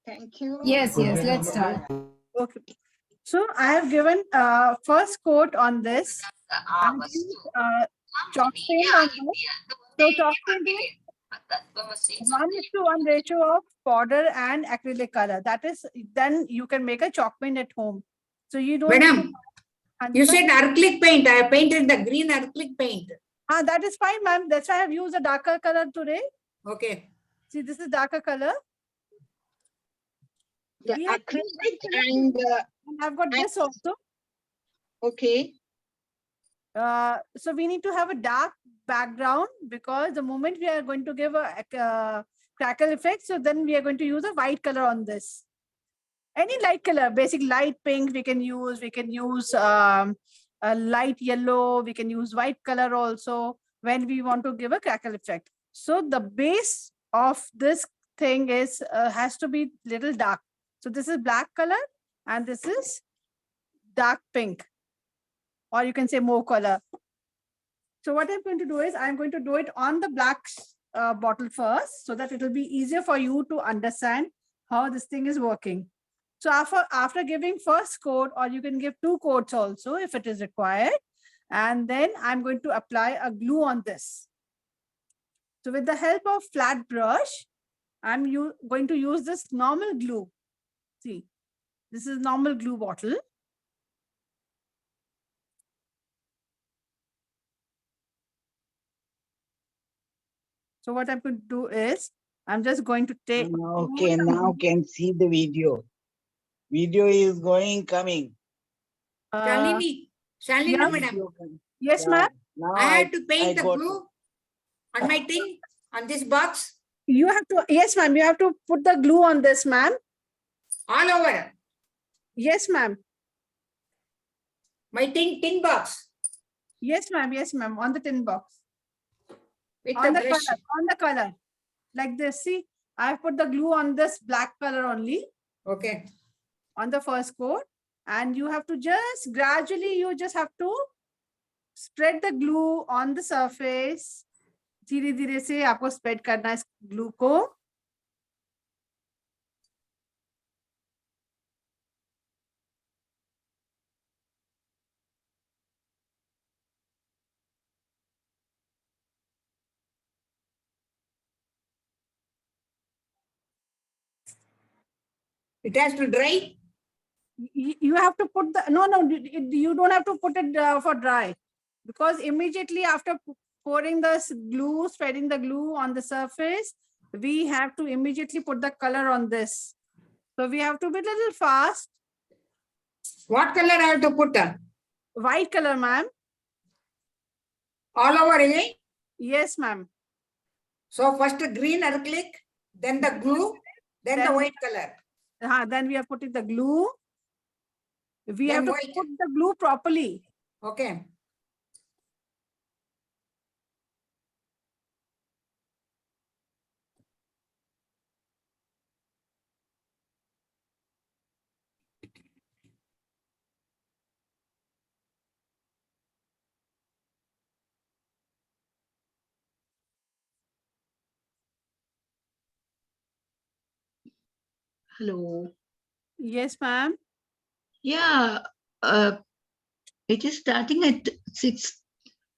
Thank you. Yes, let's start. Okay. So I have given first coat on this. I have used chalk paint on this. So chalk paint is 1:1 ratio of powder and acrylic color. That is, then you can make a chalk paint at home. So you don't need to. Madam, you said acrylic paint. I painted the green acrylic paint. That is fine, ma'am. That's why I have used a darker color today. Okay. See, this is darker color. The We have acrylic and I've got this also. okay. So we need to have a dark background because the moment we are going to give a crackle effect, so then we are going to use a white color on this. Any light color, basic light pink we can use. We can use a light yellow. We can use white color also when we want to give a crackle effect. So the base of this thing is has to be little dark. So this is black color and this is dark pink, or you can say mauve color. So what I'm going to do is I'm going to do it on the black bottle first so that it will be easier for you to understand how this thing is working. So after giving first coat, or you can give 2 coats also if it is required. And then I'm going to apply a glue on this. So with the help of flat brush, I'm going to use this normal glue. See, this is normal glue bottle. So what I'm going to do is, I'm just going to take. Okay, now can see the video. Video is coming. Shalini, yeah. madam. Yes, ma'am. I had to paint the glue on my thing, on this box. You have to, yes, ma'am. You have to put the glue on this, ma'am. All over. Yes, ma'am. My tin box. Yes, ma'am. Yes, ma'am. On the tin box. With On the the brush. color. On the color. Like this. See, I've put the glue on this black color only. Okay. On the first coat. And you have to just gradually, you just have to spread the glue on the surface. धीरे धीरे से आपको spread करना है इस glue को. It has to dry. You have to put the, no, you don't have to put it for dry, because immediately after pouring the glue, spreading the glue on the surface, we have to immediately put the color on this. So we have to be a little fast. What color I have to put? White color, ma'am. All over again? Yes, ma'am. So first green acrylic, then the glue, then the white color. Then we are putting the glue. We have to put the glue properly. Okay. Hello. Yes, ma'am. Yeah, it is starting at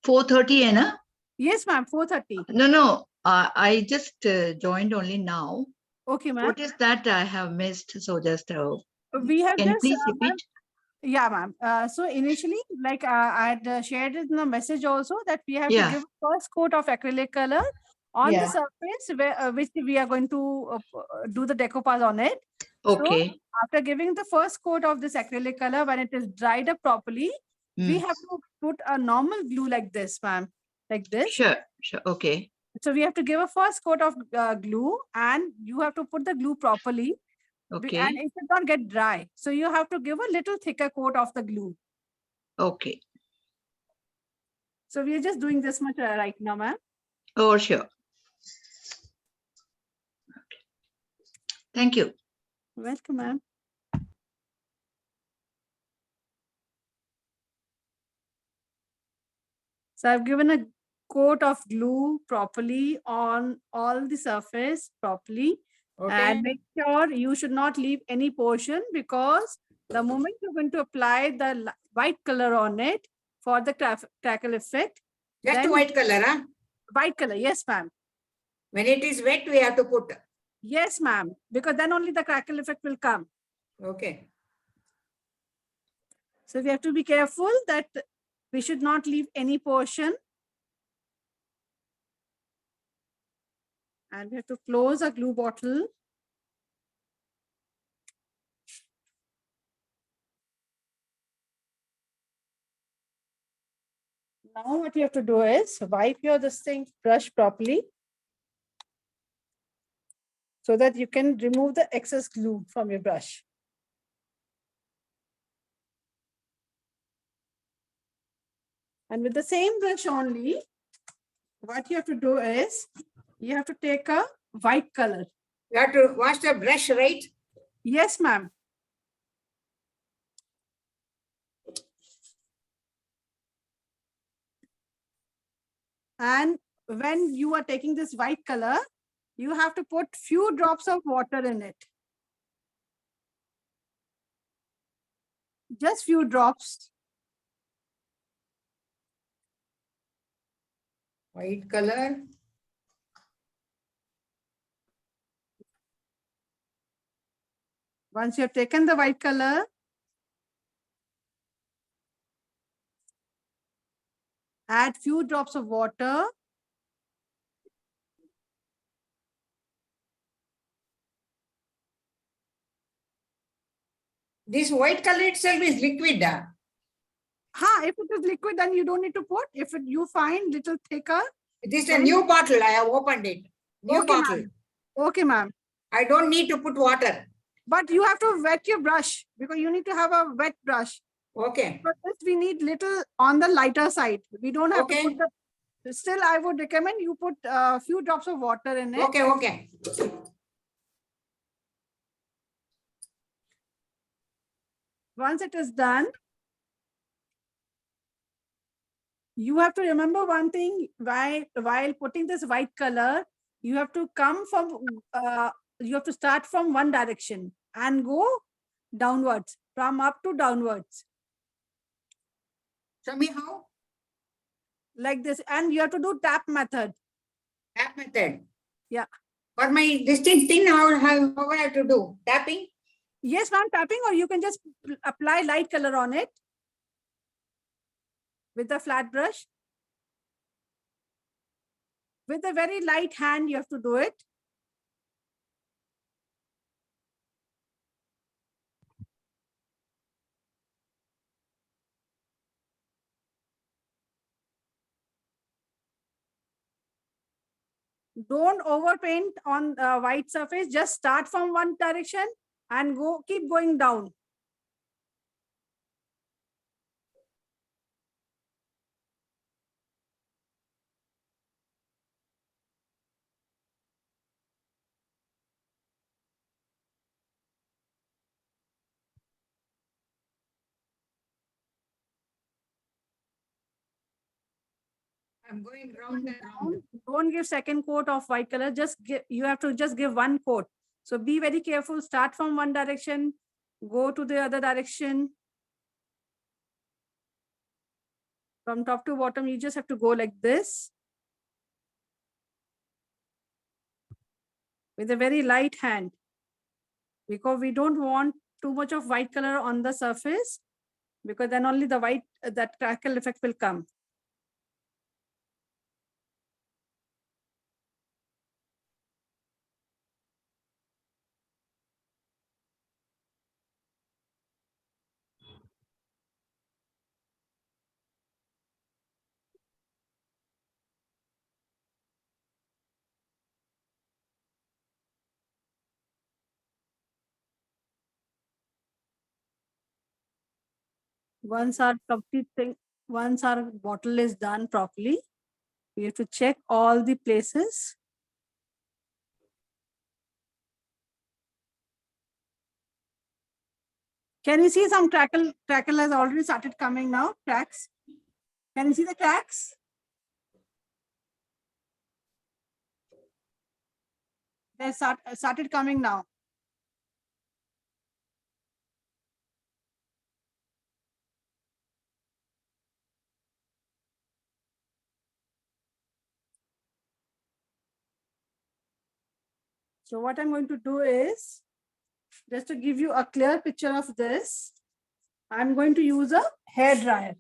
4:30, Anna? Yes, ma'am, 4:30. No, I just joined only now. Okay, ma'am. What is that I have missed? So just we have can just, you please repeat? Yeah, ma'am. So initially, like I had shared it in the message also that we have to give first coat of acrylic color on the surface where which we are going to do the decoupage on it. Okay. So after giving the first coat of this acrylic color, when it is dried up properly, we have to put a normal glue like this, ma'am, like this. Sure. Okay. So we have to give a first coat of glue, and you have to put the glue properly. Okay. And it should not get dry. So you have to give a little thicker coat of the glue. Okay. So we are just doing this much right now, ma'am. Oh, sure. Okay. Thank you. Welcome, ma'am. So I've given a coat of glue properly on all the surface properly. Okay. And make sure you should not leave any portion, because the moment you're going to apply the white color on it for the crackle effect, Just then white color, huh? white color, yes ma'am. When it is wet, we have to put. Yes ma'am, because then only the crackle effect will come. Okay. So we have to be careful that we should not leave any portion. And we have to close a glue bottle. Now what you have to do is wipe your this thing brush properly, so that you can remove the excess glue from your brush. And with the same brush only, what you have to do is you have to take a white color. You have to wash the brush, right? Yes, ma'am. And when you are taking this white color, you have to put few drops of water in it. Just few drops. White color. Once you have taken the white color, add few drops of water. This white color itself is liquid. If it is liquid, then you don't need to put. If you find little thicker. This is a new bottle. I have opened it. New Okay, bottle. ma'am. Okay, ma'am. I don't need to put water. But you have to wet your brush, because you need to have a wet brush. Okay. But this we need little on the lighter side. We don't have to Okay. put the. Still, I would recommend you put a few drops of water in it. Okay, okay. Once it is done, you have to remember one thing, while putting this white color, you have to come from, you have to start from one direction and go downwards, from up to downwards, Show me how. like this. And you have to do tap method. Tap method. Yeah. For my distinct thing, how I have to do? Tapping? Yes, ma'am, tapping, or you can just apply light color on it with a flat brush. With a very light hand, you have to do it. Don't overpaint on the white surface. Just start from one direction and keep going down. I'm going round and round. Don't give second coat of white color. You have to just give one coat. So be very careful. Start from one direction, go to the other direction. From top to bottom, you just have to go like this. With a very light hand. Because we don't want too much of white color on the surface, because then only the that crackle effect will come. Once our bottle is done properly, we have to check all the places. Can you see some crackle has already started coming now, cracks? Can you see the cracks? They started coming now. So what I'm going to do is, just to give you a clear picture of this, I'm going to use a hair dryer.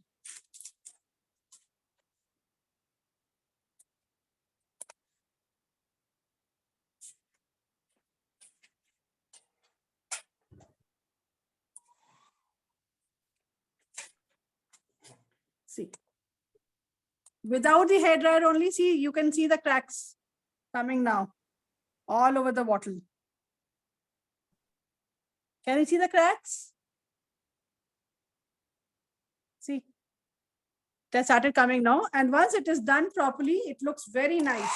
See, without the hair dryer only, see, you can see the cracks coming now all over the bottle. Can you see the cracks? See, they started coming now. And once it is done properly, it looks very nice.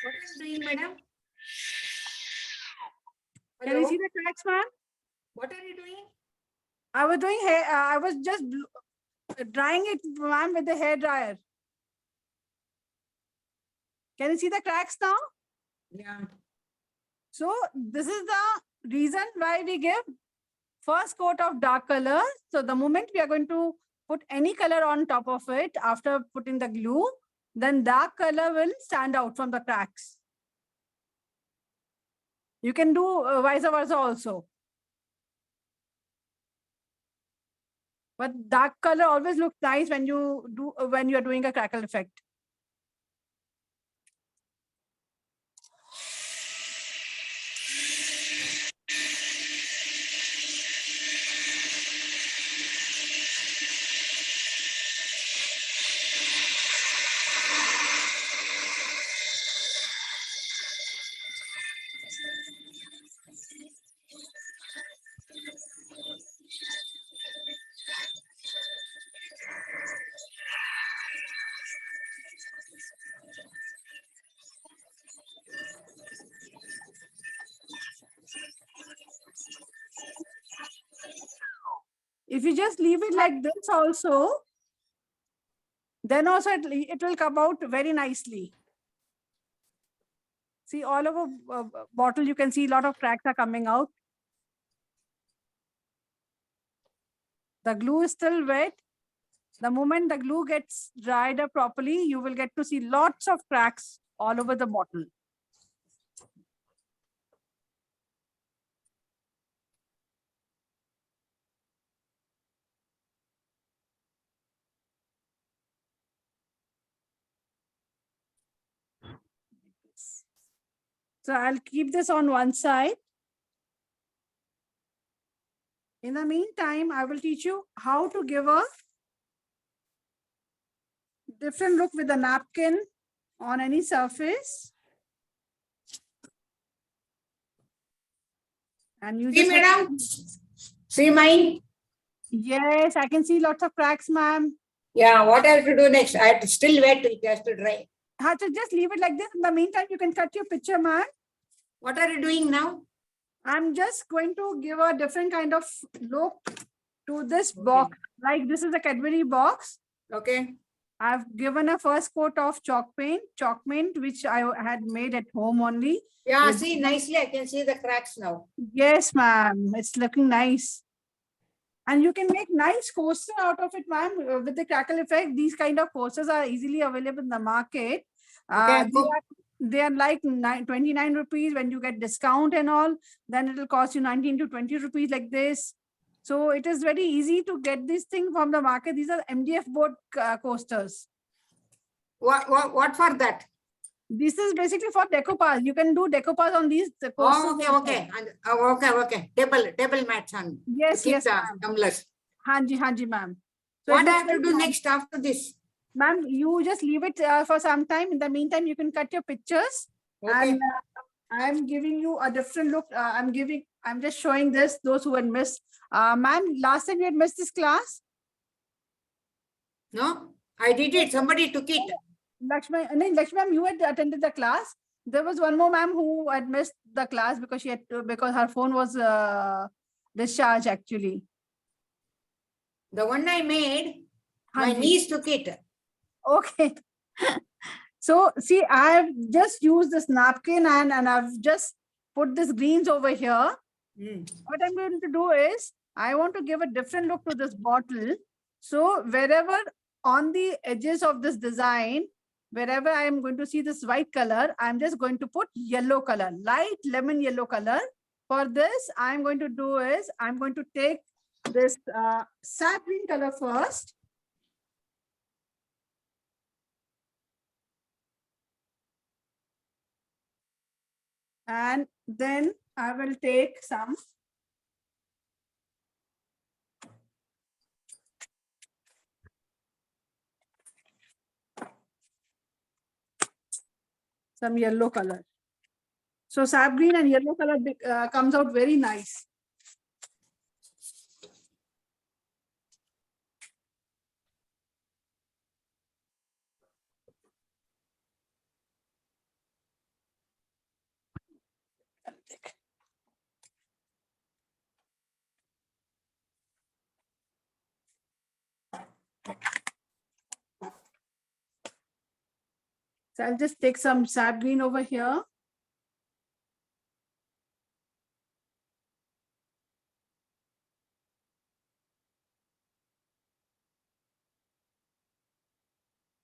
What are you doing, madam? Can you see the cracks, ma'am? What are you doing? I was doing hair, I was just drying it, ma'am, with the hair dryer. Can you see the cracks now? Yeah. So this is the reason why we give first coat of dark color. So the moment we are going to put any color on top of it after putting the glue, then dark color will stand out from the cracks. You can do vice versa also. But dark color always looks nice when you do when you are doing a crackle effect. If you just leave it like this also, then also it will come out very nicely. See, all over bottle, you can see a lot of cracks are coming out. The glue is still wet. The moment the glue gets dried up properly, you will get to see lots of cracks all over the bottle. So I'll keep this on one side. In the meantime, I will teach you how to give a different look with a napkin on any surface. And you See, just madam? See mine? Yes, I can see lots of cracks, ma'am. Yeah, what I have to do next? I have to still wet, it has to dry. Have to just leave it like this. In the meantime, you can cut your picture, ma'am. What are you doing now? I'm just going to give a different kind of look to this box. Like this is a Cadbury box. Okay. I've given a first coat of chalk paint, which I had made at home only. Yeah, With- see nicely, I can see the cracks now. Yes, ma'am. It's looking nice. And you can make nice coaster out of it, ma'am. With the crackle effect, these kind of coasters are easily available in the market. Okay. They are like 29 rupees. When you get discount and all, then it will cost you 19 to 20 rupees like this. So it is very easy to get this thing from the market. These are MDF board coasters. What for that? This is basically for decoupage. You can do decoupage on these Oh, coasters okay, also. okay. Okay. Table mats on. To Yes, keep yes, the ma'am. tumblers. Hanji, ma'am. So What it I looks have to very do nice. next after this? Ma'am, you just leave it for some time. In the meantime, you can cut your pictures. Okay. And I'm giving you a different look. I'm just showing this, those who had missed. Ma'am, last time you had missed this class. No, I did it. Somebody took it. Lakshmi, ma'am, you had attended the class. There was one more ma'am who had missed the class because she had because her phone was discharged actually. The one I made, my Hanji. niece took it. Okay. So see, I've just used this napkin and I've just put this greens over here. What I'm going to do is, I want to give a different look to this bottle. So wherever on the edges of this design, wherever I am going to see this white color, I'm just going to put yellow color, light lemon yellow color. For this, I'm going to do is, I'm going to take this sap green color first. And then I will take some yellow color. So sap green and yellow color comes out very nice. So I'll just take some sap green over here.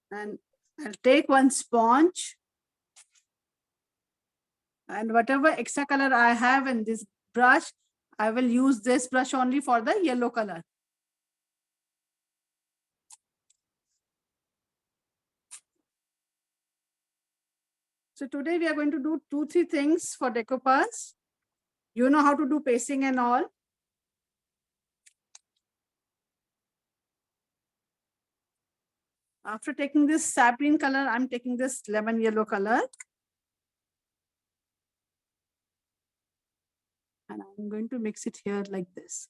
And I'll take one sponge. And whatever extra color I have in this brush, I will use this brush only for the yellow color. So today we are going to do 2-3 things for decoupage. You know how to do pasting and all. After taking this sap green color, I'm taking this lemon yellow color. And I'm going to mix it here like this.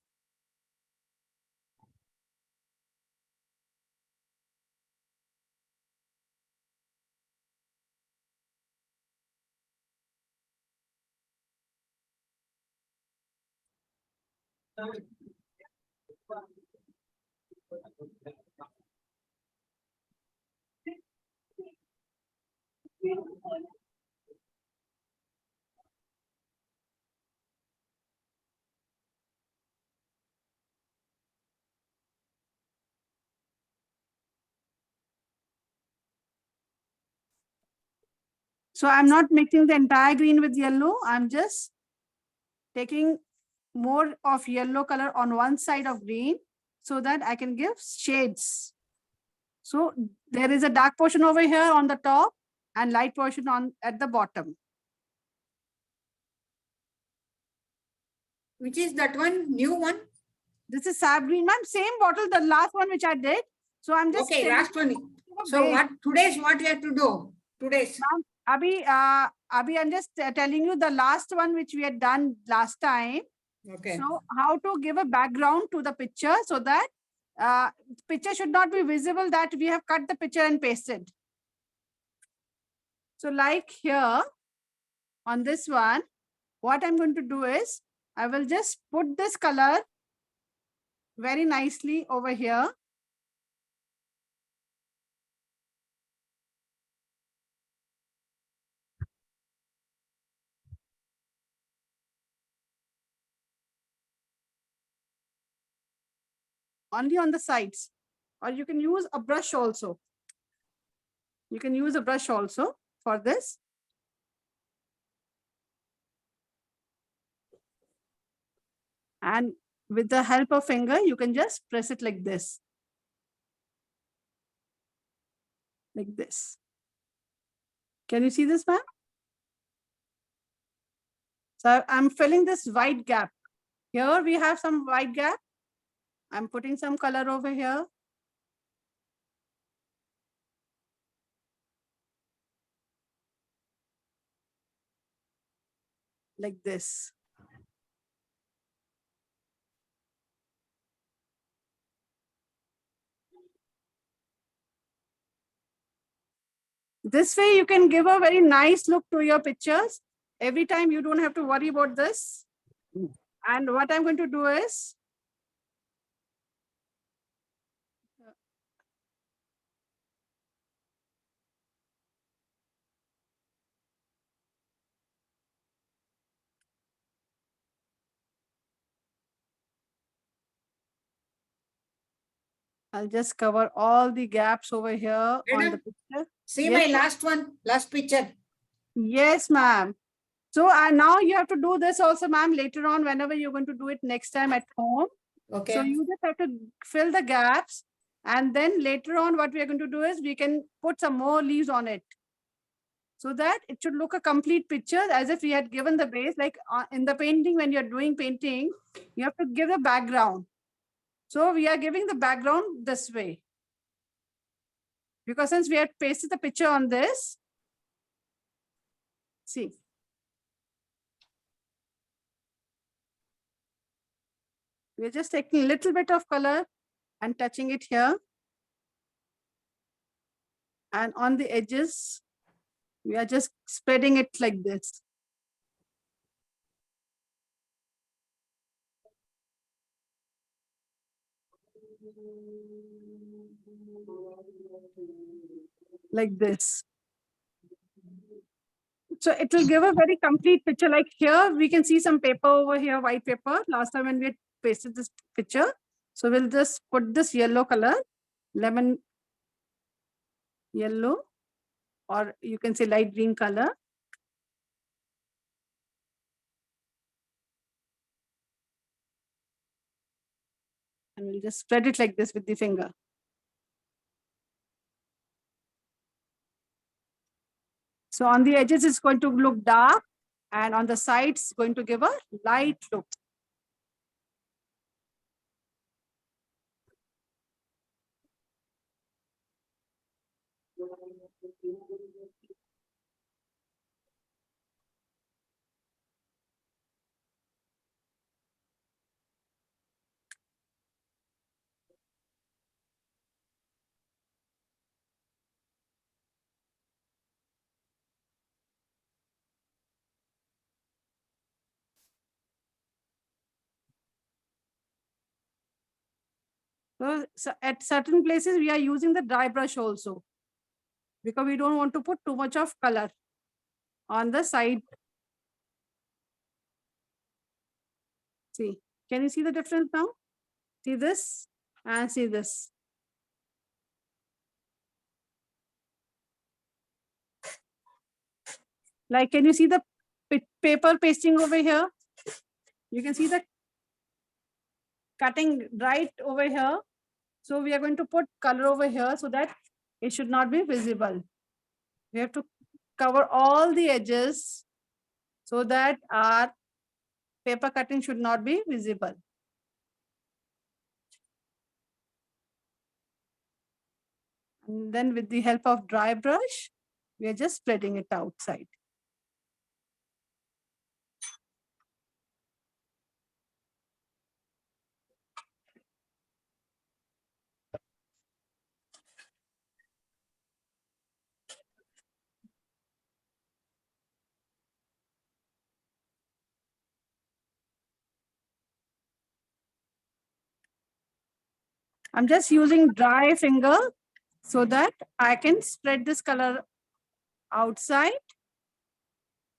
So I'm not mixing the entire green with yellow. I'm just taking more of yellow color on one side of green so that I can give shades. So there is a dark portion over here on the top and light portion on at the bottom. Which is that one? New one? This is sap green, ma'am. Same bottle, the last one which I did. So I'm just Okay, last one. So what today's what you have to do? Today's. Abhi, I'm just telling you the last one which we had done last time. Okay. So how to give a background to the picture so that picture should not be visible that we have cut the picture and pasted. So like here on this one, what I'm going to do is I will just put this color very nicely over here. Only on the sides, or you can use a brush also. You can use a brush also for this. And with the help of finger, you can just press it like this. Like this. Can you see this, ma'am? So I'm filling this white gap. Here we have some white gap. I'm putting some color over here. Like this. This way you can give a very nice look to your pictures. Every time you don't have to worry about this. And what I'm going to do is, I'll just cover all the gaps over here on the Madam, picture. see Yes, my last one, last picture. Yes, ma'am. So now you have to do this also, ma'am, later on, whenever you're going to do it next time at home. Okay. So you just have to fill the gaps. And then later on, what we are going to do is we can put some more leaves on it, so that it should look a complete picture as if we had given the base. Like in the painting, when you're doing painting, you have to give the background. So we are giving the background this way. Because since we had pasted the picture on this, see. We're just taking a little bit of color and touching it here. And on the edges, we are just spreading it like this. Like this. So it will give a very complete picture. Like here, we can see some paper over here, white paper. Last time when we had pasted this picture. So we'll just put this yellow color, lemon yellow, or you can say light green color. And we'll just spread it like this with the finger. So on the edges, it's going to look dark, and on the sides, going to give a light look. So at certain places, we are using the dry brush also, because we don't want to put too much of color on the side. See, can you see the difference now? See this and see this. Like, can you see the paper pasting over here? You can see the cutting right over here. So we are going to put color over here so that it should not be visible. We have to cover all the edges so that our paper cutting should not be visible. And then with the help of dry brush, we are just spreading it outside. I'm just using dry finger so that I can spread this color outside,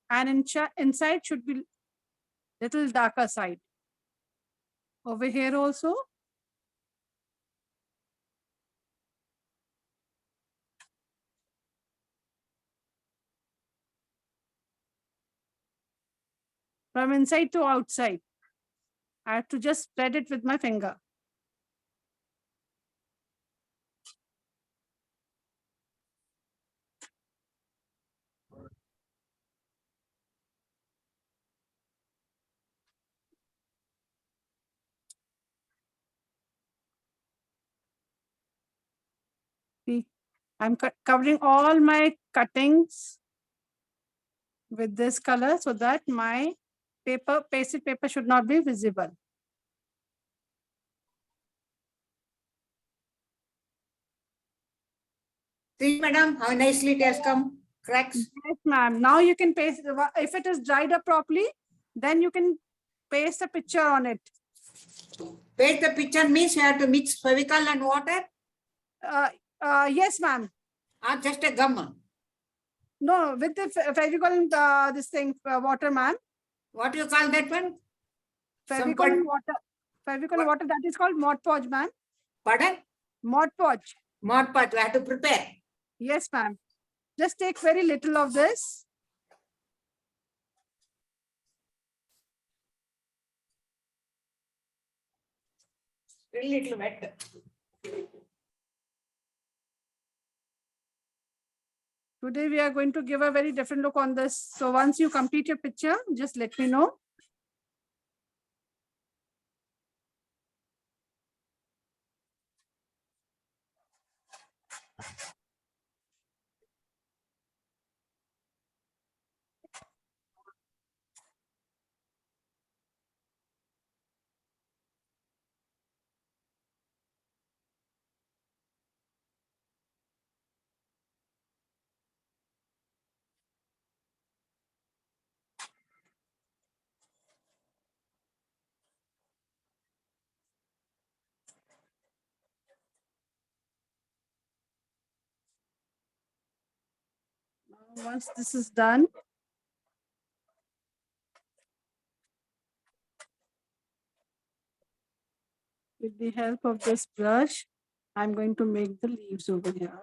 and inside should be little darker side. Over here also. From inside to outside. I have to just spread it with my finger. I'm covering all my cuttings with this color so that my pasted paper should not be visible. See, madam, how nicely it has come. Cracks. Yes, ma'am. Now you can paste, if it is dried up properly, then you can paste a picture on it. Paste the picture means you have to mix Fevicol and water Yes, ma'am. or just a gum. No, with the Fevicol and this thing, water, ma'am. What do you call that one? Fevicol and water. Fevicol and water, that is called Mod Podge, ma'am. Pardon? Mod Podge. Mod Podge, we have to prepare. Yes, ma'am. Just take very little of this. A little wet. Today we are going to give a very different look on this. So once you complete your picture, just let me know. Once this is done, with the help of this brush, I'm going to make the leaves over here.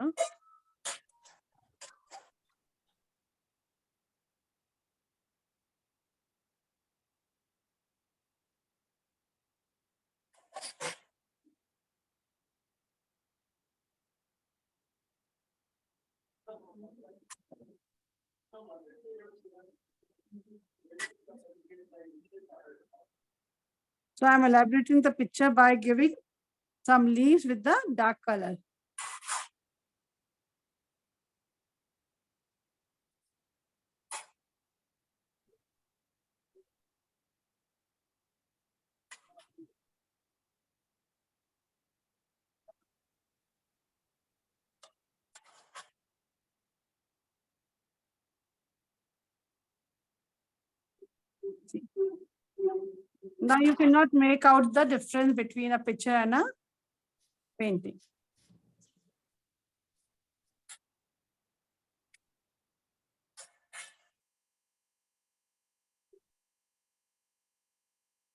So I'm elaborating the picture by giving some leaves with the dark color. Now you cannot make out the difference between a picture and a painting.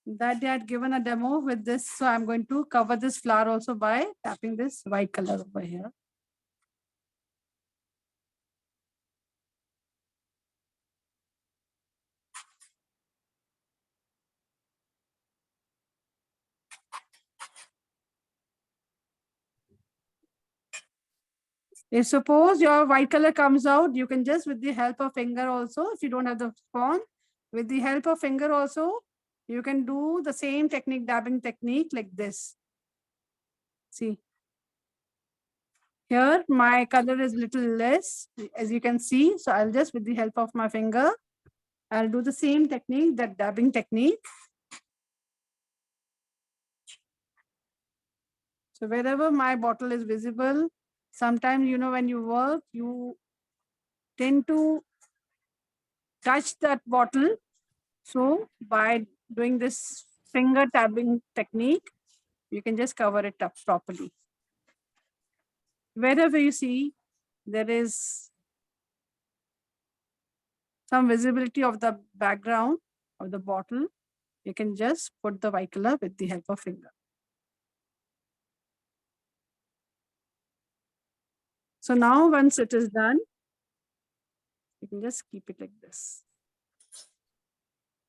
That they had given a demo with this, so I'm going to cover this flower also by tapping this white color over here. If suppose your white color comes out, you can just with the help of finger also, if you don't have the spawn, with the help of finger also, you can do the same technique, dabbing technique like this. See, here my color is little less, as you can see. So I'll just with the help of my finger, I'll do the same technique, that dabbing technique. So wherever my bottle is visible, sometimes, you know, when you work, you tend to touch that bottle. So by doing this finger tapping technique, you can just cover it up properly. Wherever you see there is some visibility of the background of the bottle, you can just put the white color with the help of finger. So now once it is done, you can just keep it like this.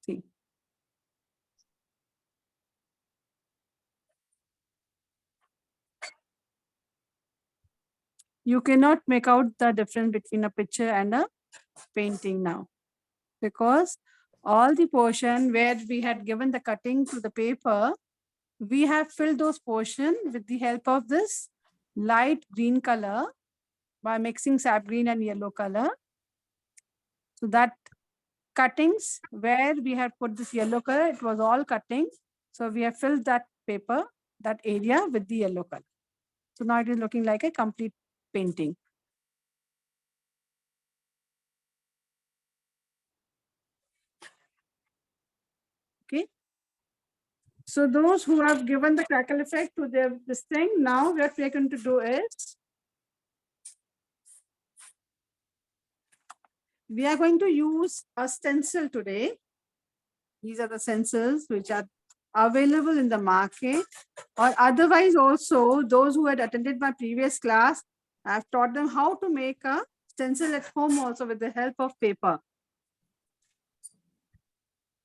See. You cannot make out the difference between a picture and a painting now, because all the portion where we had given the cutting to the paper, we have filled those portion with the help of this light green color. by mixing sap green and yellow color. So that cuttings where we had put this yellow color, it was all cuttings. So we have filled that paper, that area with the yellow color. So now it is looking like a complete painting. Okay. So those who have given the crackle effect to their this thing, now what we are going to do is we are going to use a stencil today. These are the stencils which are available in the market, or otherwise also those who had attended my previous class, I've taught them how to make a stencil at home also with the help of paper.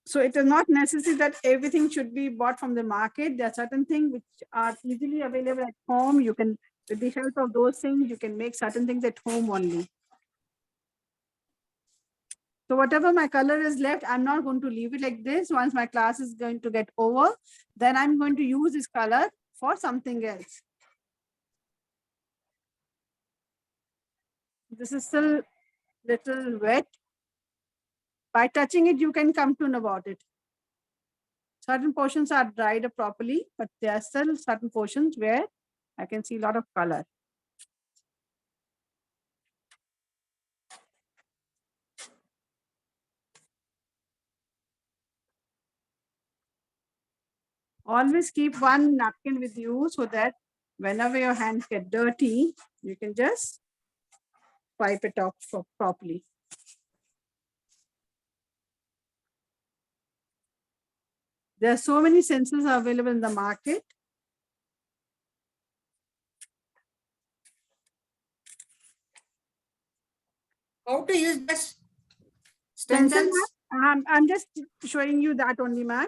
So it is not necessary that everything should be bought from the market. There are certain things which are easily available at home. You can, with the help of those things, you can make certain things at home only. So whatever my color is left, I'm not going to leave it like this. Once my class is going to get over, then I'm going to use this color for something else. This is still little wet. By touching it, you can come to know about it. Certain portions are dried up properly, but there are still certain portions where I can see a lot of color. Always keep one napkin with you so that whenever your hands get dirty, you can just wipe it off properly. There are so many stencils available in the market. How to use this Stencil, stencils? I'm just showing you that only, ma'am.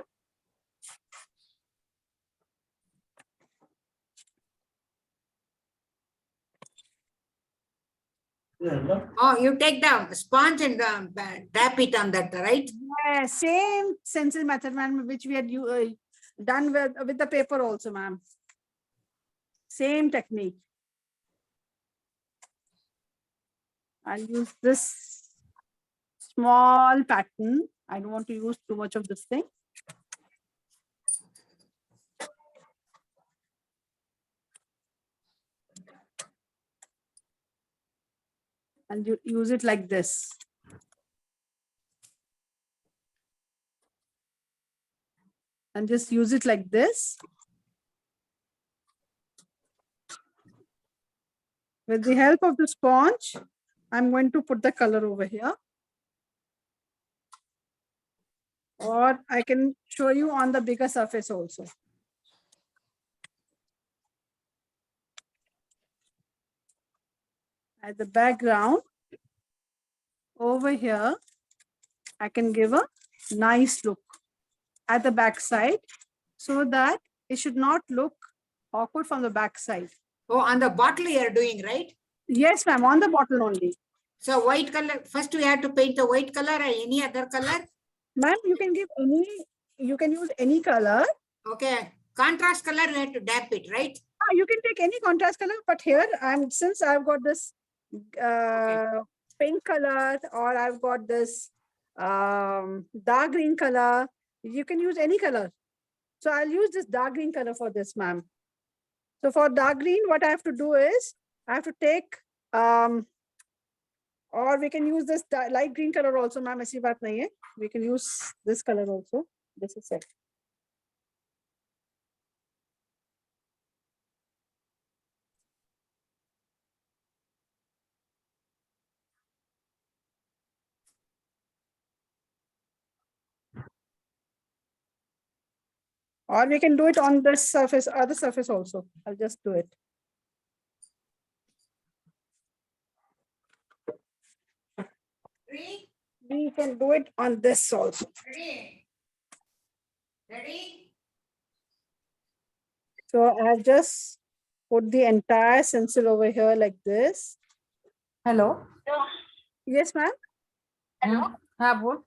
Oh, you take the sponge and tap it on that, right? Yeah, same stencil method, ma'am, which we had done with the paper also, ma'am. Same technique. I'll use this small pattern. I don't want to use too much of this thing. And you use it like this. And just use it like this. With the help of the sponge, I'm going to put the color over here. Or I can show you on the bigger surface also. At the background, over here, I can give a nice look at the back side so that it should not look awkward from the back side. Oh, on the bottle you are doing, right? Yes, ma'am, on the bottle only. So white color, first we have to paint the white color or any other color? Ma'am, you can use any color. Okay, contrast color you have to dab it, right? You can take any contrast color, but here since I've got this pink color, or I've got this dark green color, you can use any color. So I'll use this dark green color for this, ma'am. So for dark green, what I have to do is I have to take or we can use this light green color also, ma'am. ऐसी बात नहीं है. We can use this color also. This is it. Or we can do it on this surface, other surface also. I'll just do it. Ready? We can do it on this also. Ready? Ready? So I've just put the entire stencil over here like this. Hello. Yes, ma'am. Hello. हाँ बोल.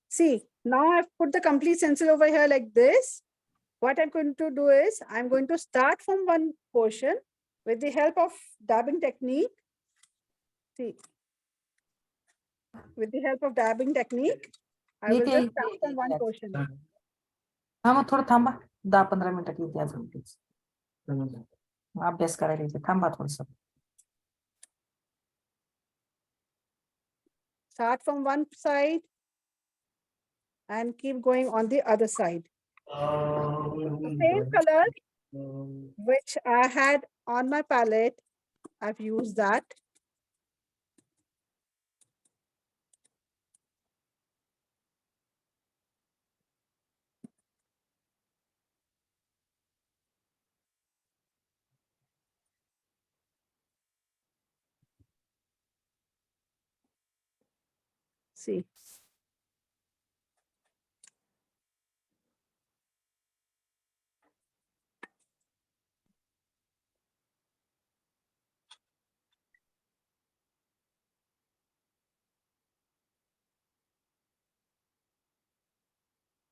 See, now I've put the complete stencil over here like this. What I'm going to do is I'm going to start from one portion with the help of dabbing technique, see, with the help of dabbing technique, I will just start from one portion. हा मग थोडं थांबा 10-15 मिनिटात येते अजून please. अभ्यास करायला येते थांबा थोडस. Start from one side and keep going on the other side. The same color which I had on my palette, I've used that. See.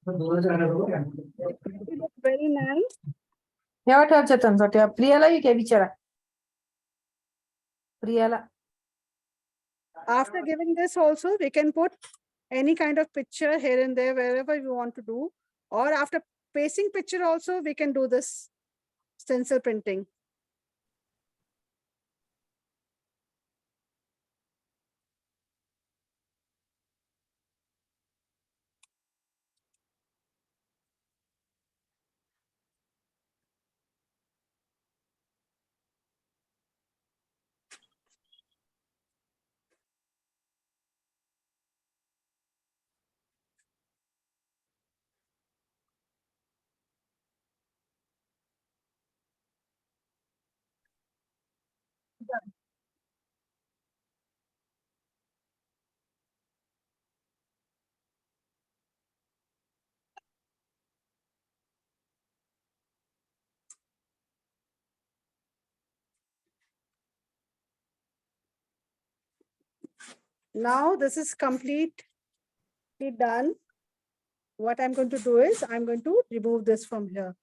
It looks very nice. ठेवा ठेवा चेतनचा ठेवा प्रियाला काय विचारा प्रियाला. After giving this also, we can put any kind of picture here and there, wherever we want to do. Or after pasting picture also, we can do this stencil printing. Done. Now this is completely done. What I'm going to do is I'm going to remove this from here.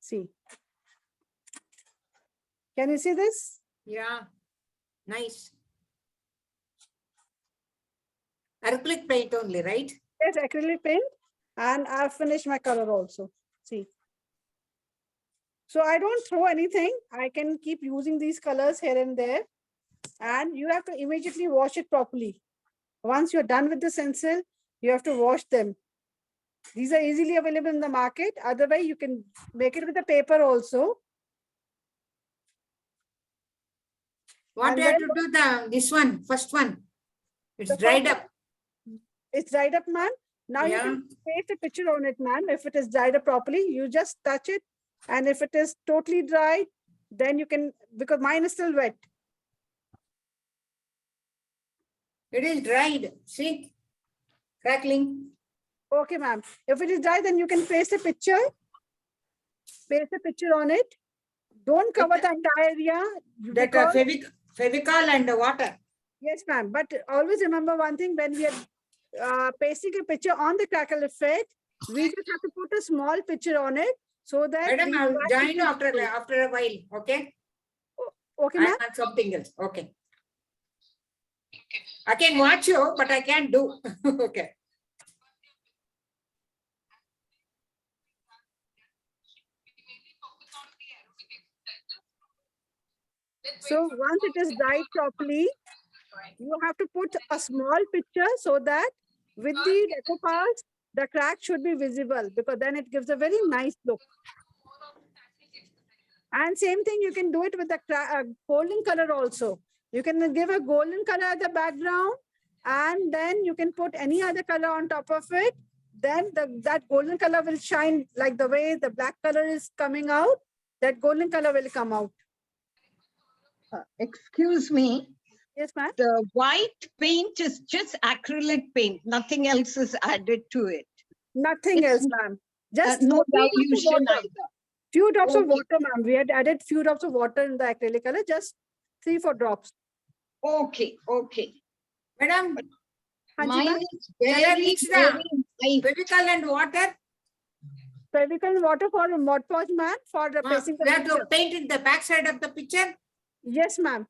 See. Can you see this? Yeah, nice. Acrylic paint only, right? Yes, acrylic paint. And I've finished my color also. See. So I don't throw anything. I can keep using these colors here and there. And you have to immediately wash it properly. Once you're done with the stencil, you have to wash them. These are easily available in the market. Otherwise, you can make it with the paper also. What And do you have then- to do this one, first one? It's The dried first up. It's dried up, ma'am. Now you Yeah. can paste a picture on it, ma'am. If it is dried up properly, you just touch it. And if it is totally dried, then you can, because mine is still wet. It is dried. See? Crackling. Okay, ma'am. If it is dry, then you can paste a picture. Paste a picture on it. Don't cover the entire area. That because- Fevicol and water. Yes, ma'am. But always remember one thing, when we are pasting a picture on the crackle effect, we just have to put a small picture on it so that. Madam, the I will white join you will after show. a while. Okay? Okay, I'm ma'am. on something else. Okay. I can watch you, but I can't do. Okay. So once it is dried properly, you have to put a small picture so that with the decoupage, the crack should be visible, because then it gives a very nice look. And same thing, you can do it with the golden color also. You can give a golden color at the background, and then you can put any other color on top of it. Then that golden color will shine, like the way the black color is coming out, that golden color will come out. Excuse me, Yes, ma'am. the white paint is just acrylic paint. Nothing else is added to it. Nothing It's- else, ma'am. Just No few drops of dilution water. either. Few drops of Okay. water, ma'am. We had added few drops of water in the acrylic color, just 3-4 drops. Okay, okay. Madam, Hanji, Mine ma'am. is Chandra very, mix the very nice. Fevicol and water. Favical water for Mod Podge, ma'am, for the facing the We have picture. to paint in the back side of the picture. Yes, ma'am.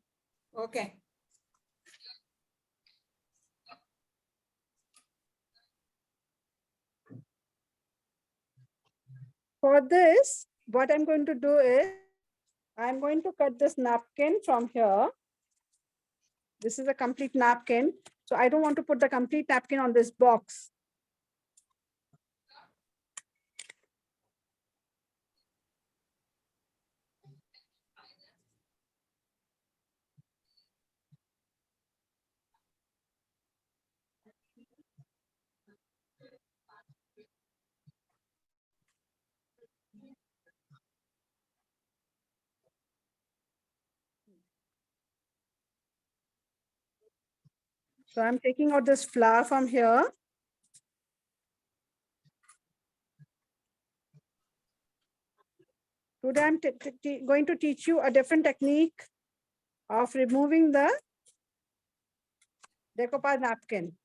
Okay. For this, what I'm going to do is, I'm going to cut this napkin from here. This is a complete napkin. So I don't want to put the complete napkin on this box. So I'm taking out this flower from here. Today I'm going to teach you a different technique of removing the decoupage napkin.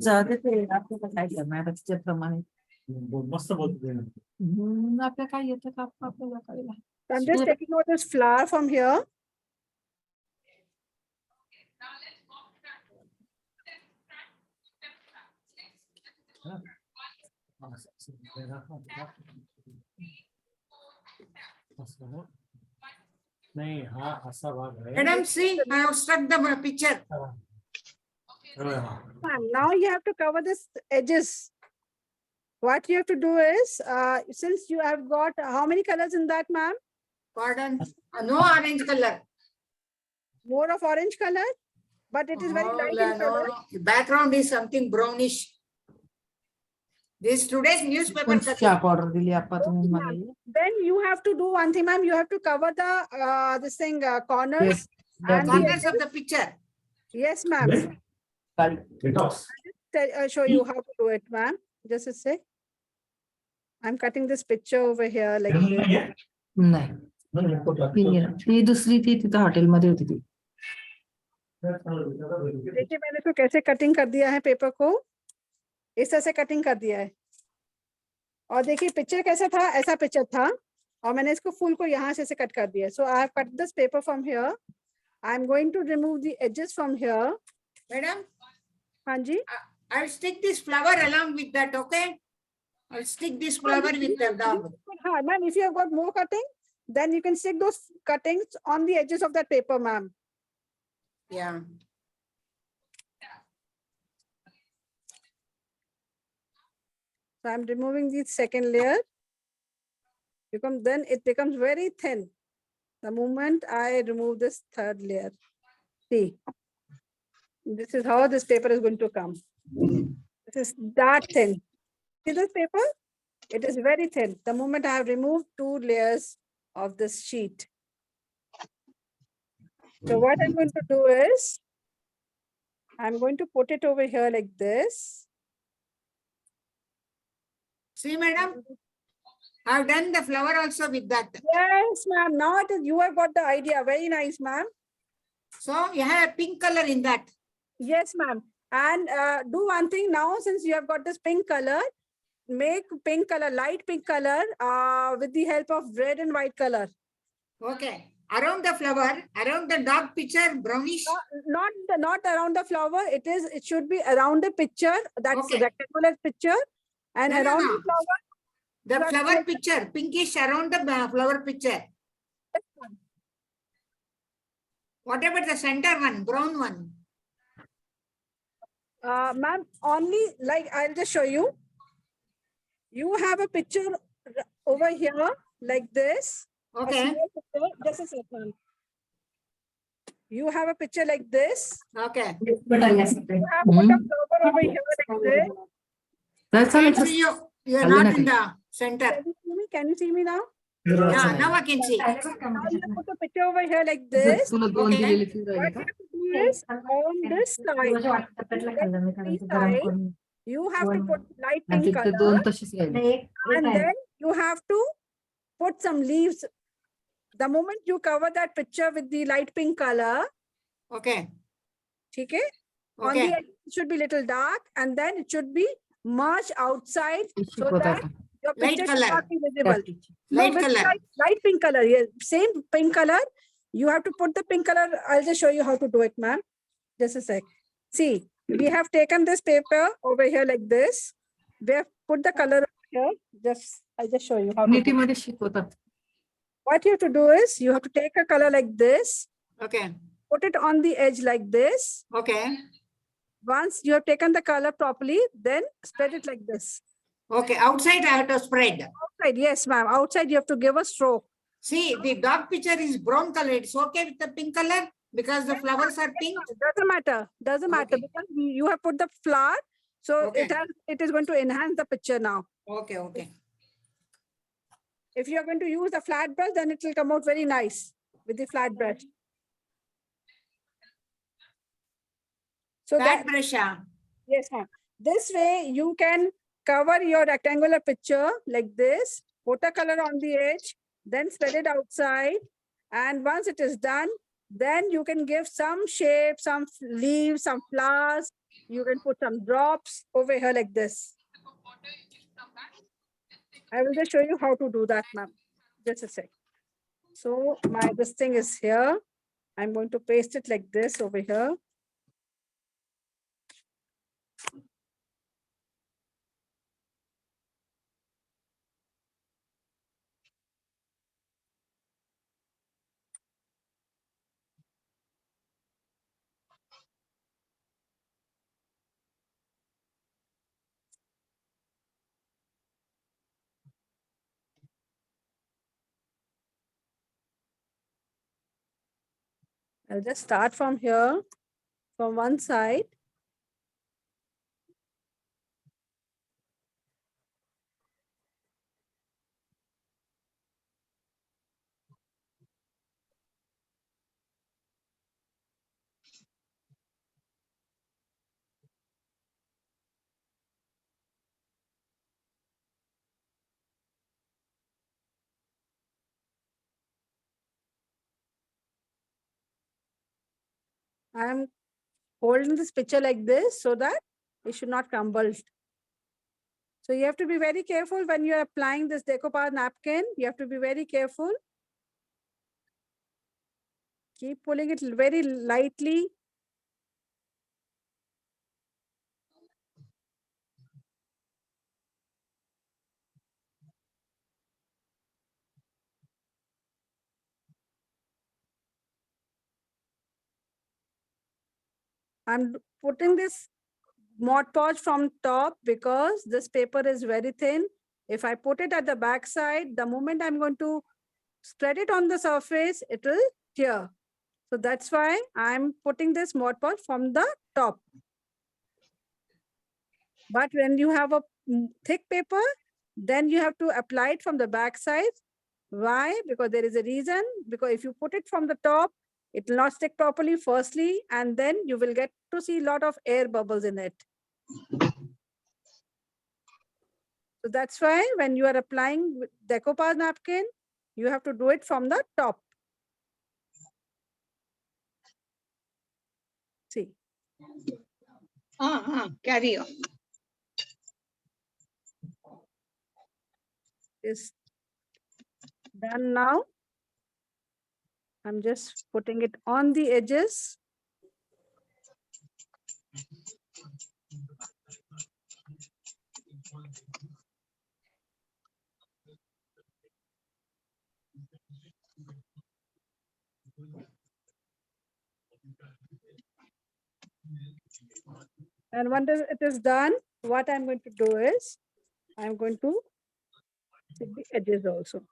जाते ते आपल्याला काय करणार आता त्याप्रमाणे मस्त बोलते. आपल्याला काय येतं का आपल्याला कळलं. So I'm just taking out this flower from here. नाही हा असा भाग आहे. Madam, see, I have struck the picture. Now you have to cover this edges. What you have to do is, since you have got how many colors in that, ma'am? Pardon. No orange color. More of orange color, but it is very light in color. No. Background is something brownish. This today's newspaper. Chalk order दिली आपण तुम्ही मला. Then you have to do one thing, ma'am. You have to cover the this thing corners. Yes, and the Corners of edges. the picture. Yes, ma'am. I'll show you how to do it, ma'am. Just a sec. I'm cutting this picture over here like this. नाही ती दुसरी ती तिथं हॉटेलमध्ये होती ती. देखिए मैंने इसको कैसे कटिंग कर दिया है पेपर को, इस तरह से कटिंग कर दिया है. और देखिए पिक्चर कैसा था, ऐसा पिक्चर था और मैंने इसको फूल को यहाँ से कट कर दिया. So I have cut this paper from here. I am going to remove the edges from here. Madam, हाँ जी. I'll stick this flower along with that, okay? I'll stick this flower with the dog. Ma'am, if you have got more cutting, then you can stick those cuttings on the edges of that paper, ma'am. Yeah. So I'm removing the second layer. Then it becomes very thin. The moment I remove this third layer. See, this is how this paper is going to come. This is that thin. See this paper? It is very thin. The moment I have removed 2 layers of this sheet. So what I'm going to do is, I'm going to put it over here like this. See, madam, I've done the flower also with that. Yes, ma'am. Now it is, you have got the idea. Very nice, ma'am. So you have a pink color in that. Yes, ma'am. And do one thing now, since you have got this pink color, make pink color, light pink color with the help of red and white color. Okay. Around the flower, around the dog picture, brownish. Not around the flower. It should be around the picture. That's Okay. rectangular picture. And No, no, around no. the flower. The That's flower right. picture, pinkish around the flower picture. What about the center one, brown one? Ma'am, only like I'll just show you. You have a picture over here like this. A Okay. small picture. Just a second. You have a picture like this. Okay. You have put a flower over here like this. That's all. Can't see you. You're not in the center. Can you see me? Can you see me now? Yeah, now I can see. Now you have put a picture over here like this. तुला दोन Okay. दिलेली ती What राहिली you का? have to do is on this side, You have to One. put light आणि pink तिथे color, दोन तशीच राहिली. and then you have to put some leaves. The moment you cover that picture with the light pink color, Okay. okay, on the Okay. edge it should be little dark, and then it should be merged outside ती so शिकवत that आहे. your Light picture should color. not be visible. No, Light with color. light pink color. Yes, same pink color. You have to put the pink color. I'll just show you how to do it, ma'am. Just a sec. See, we have taken this paper over here like this. We have put the color over here. I'll just show you how to do it. नीतीमध्ये शिकवतात. What you have to do is you have to take a color like this, Okay. put it on the edge like this. Okay. Once you have taken the color properly, then spread it like this. Okay. Outside I have to spread. Outside, yes, ma'am. Outside you have to give a stroke. See, the dog picture is brown color. It's okay with the pink color because the flowers are pink. Doesn't matter. Doesn't matter Okay. because you have put the flower, so Okay. it is going to enhance the picture now. Okay. Okay. If you are going to use a flat brush, then it will come out very nice with the flat brush. So That that, brush. yes, ma'am. This way you can cover your rectangular picture like this, put a color on the edge, then spread it outside. And once it is done, then you can give some shape, some leaves, some flowers. You can put some drops over here like this. I will just show you how to do that, ma'am. Just a sec. So this thing is here. I'm going to paste it like this over here. I'll just start from here, from one side. I'm holding this picture like this so that it should not crumble. So you have to be very careful when you are applying this decoupage napkin. You have to be very careful. Keep pulling it very lightly. I'm putting this Mod Podge from top because this paper is very thin. If I put it at the back side, the moment I'm going to spread it on the surface, it will tear. So that's why I'm putting this Mod Podge from the top. But when you have a thick paper, then you have to apply it from the back side. Why? Because there is a reason. Because if you put it from the top, it will not stick properly firstly, and then you will get to see a lot of air bubbles in it. So that's why when you are applying decoupage napkin, you have to do it from the top. See. Carry on. Is done now. I'm just putting it on the edges. And once it is done, what I'm going to do is, I'm going to hit the edges also.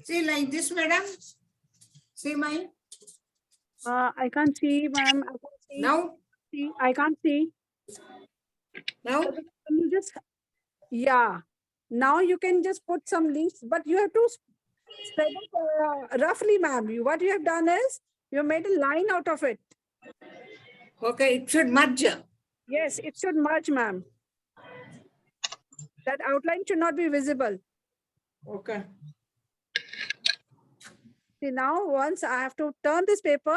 See like this, madam. See mine. I can't see, ma'am. I can't see. Now. See, I can't see. Now. Can you just, yeah. Now you can just put some leaves, but you have to spread it roughly, ma'am. What you have done is, you made a line out of it. Okay, it should merge. Yes, it should merge, ma'am. That outline should not be visible. Okay. See, now once I have to turn this paper,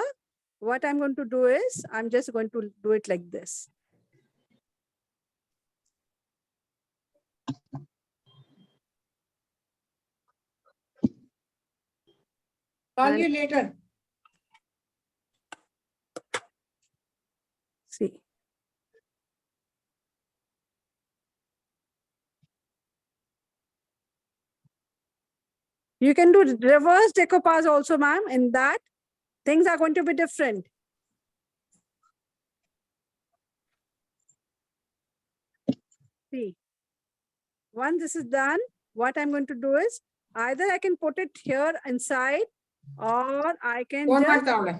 what I'm going to do is I'm just going to do it like this. Call And- you later. See. You can do reverse decoupage also, ma'am. In that, things are going to be different. See, once this is done, what I'm going to do is either I can put it here inside or I can Phone just ಮಾಡ್ತಾ ಅವಳೆ.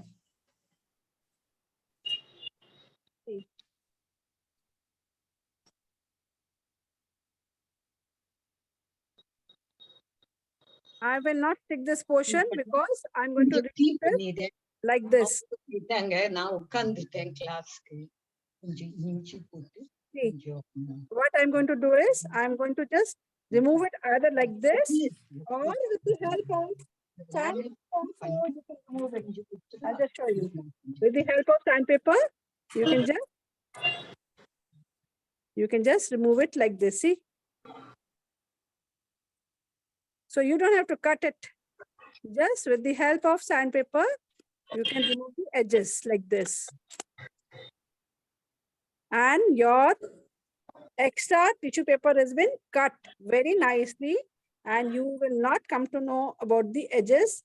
I will not take this portion because I'm going to read tea it ಬಂದಿದೆ like this. ಇದ್ದಂಗೆ ನಾವು ಕಂದಿದ್ದೆ ಕ್ಲಾಸ್ಗೆ ಇಂಚಿ ಕೊಟ್ಟು See, what I'm going to do is I'm going to just remove it either like this or with the help of sand also you can remove it. I'll just show you. With the help of sandpaper, you can just remove it like this. See? So you don't have to cut it. Just with the help of sandpaper, you can remove the edges like this. And your extra tissue paper has been cut very nicely and you will not come to know about the edges.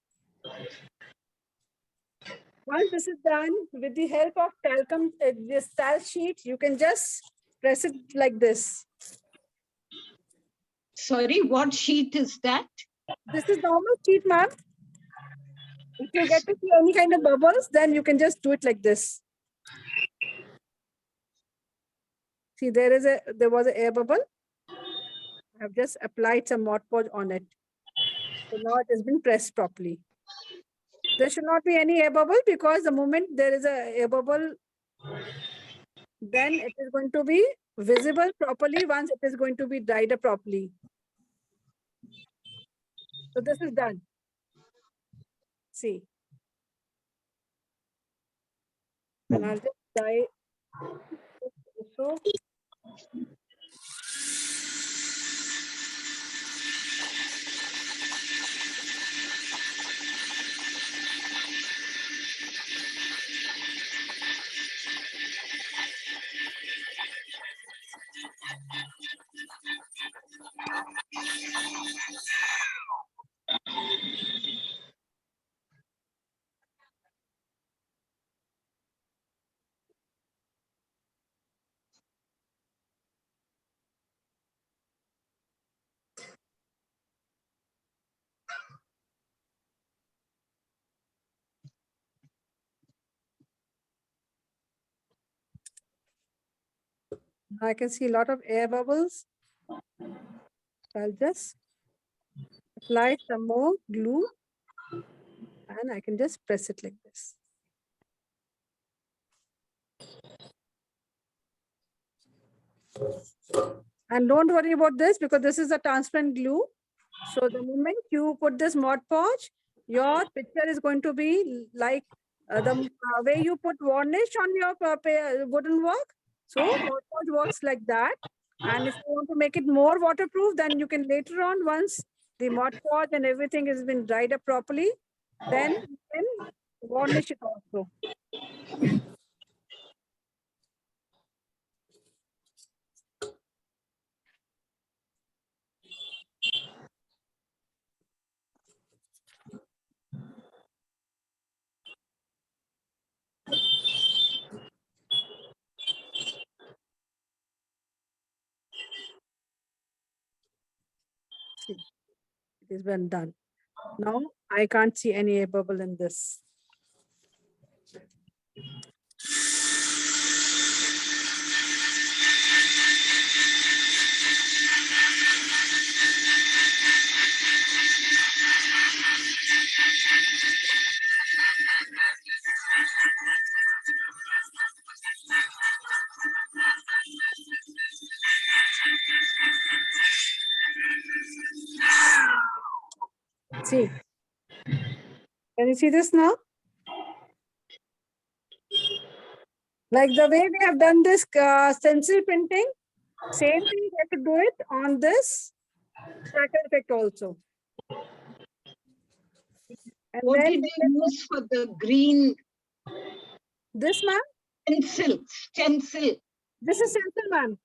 Once this is done, with the help of talcum, this talc sheet, you can just press it like this. Sorry, what sheet is that? This is normal sheet, ma'am. If you get to see any kind of bubbles, then you can just do it like this. See, there was an air bubble. I have just applied some Mod Podge on it. So now it has been pressed properly. There should not be any air bubble because the moment there is a air bubble, then it is going to be visible properly once it is going to be dried up properly. So this is done. See. And I'll just dye. So I can see a lot of air bubbles. I'll just apply some more glue and I can just press it like this. And don't worry about this because this is a transparent glue. So the moment you put this Mod Podge, your picture is going to be like the way you put varnish on your wooden work. So Mod Podge works like that. And if you want to make it more waterproof, then you can later on, once the Mod Podge and everything has been dried up properly, then you can varnish it also. See, it has been done. Now I can't see any air bubble in this. See. Can you see this now? Like the way we have done this stencil printing, same thing we have to do it on this crackle effect also. And What then did you use for the green this, ma'am, stencil? this is stencil, ma'am.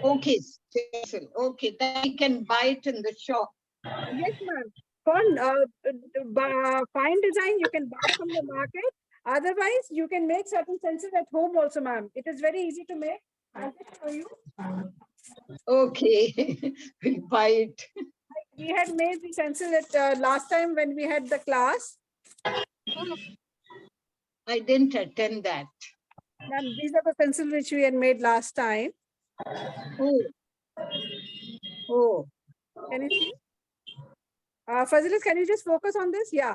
Okay, stencil. Okay, that you can buy it in the shop. Yes, ma'am. For fine design, you can buy from the market. Otherwise, you can make certain stencils at home also, ma'am. It is very easy to make. I'll just show you. Okay, we'll buy it. We had made the stencil at last time when we had the class. I didn't attend that. Ma'am, these are the stencils which we had made last time. Oh. Oh. Can you see? Fazilis, can you just focus on this? Yeah.